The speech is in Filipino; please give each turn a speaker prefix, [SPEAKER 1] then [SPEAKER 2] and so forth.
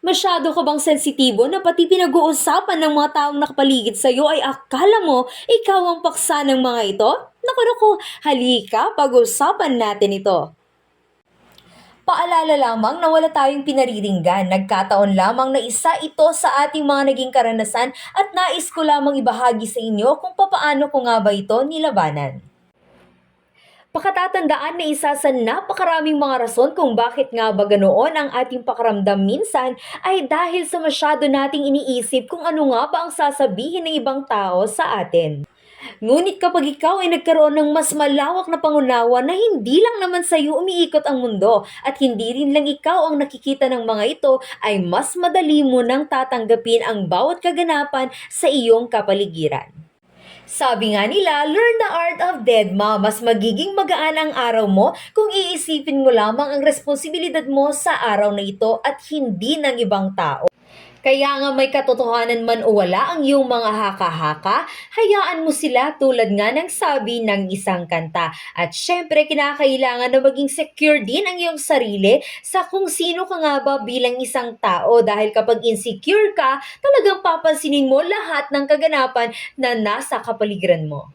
[SPEAKER 1] Masyado ka bang sensitibo na pati pinag-uusapan ng mga taong nakapaligid sa'yo ay akala mo ikaw ang paksa ng mga ito? Naku naku, halika, pag-usapan natin ito. Paalala lamang na wala tayong pinariringgan, nagkataon lamang na isa ito sa ating mga naging karanasan at nais ko lamang ibahagi sa inyo kung papaano ko nga ba ito nilabanan. Pakatatandaan na isa sa napakaraming mga rason kung bakit nga ba ganoon ang ating pakaramdam minsan ay dahil sa masyado nating iniisip kung ano nga ba ang sasabihin ng ibang tao sa atin. Ngunit kapag ikaw ay nagkaroon ng mas malawak na pangunawa na hindi lang naman sa iyo umiikot ang mundo at hindi rin lang ikaw ang nakikita ng mga ito, ay mas madali mo nang tatanggapin ang bawat kaganapan sa iyong kapaligiran. Sabi nga nila, learn the art of deadma. Mas magiging magaan ang araw mo kung iisipin mo lamang ang responsibilidad mo sa araw na ito at hindi ng ibang tao. Kaya nga may katotohanan man o wala ang iyong mga haka-haka, hayaan mo sila tulad nga ng sabi ng isang kanta. At syempre, kinakailangan na maging secure din ang iyong sarili sa kung sino ka nga ba bilang isang tao. Dahil kapag insecure ka, talagang papansinin mo lahat ng kaganapan na nasa kapaligiran mo.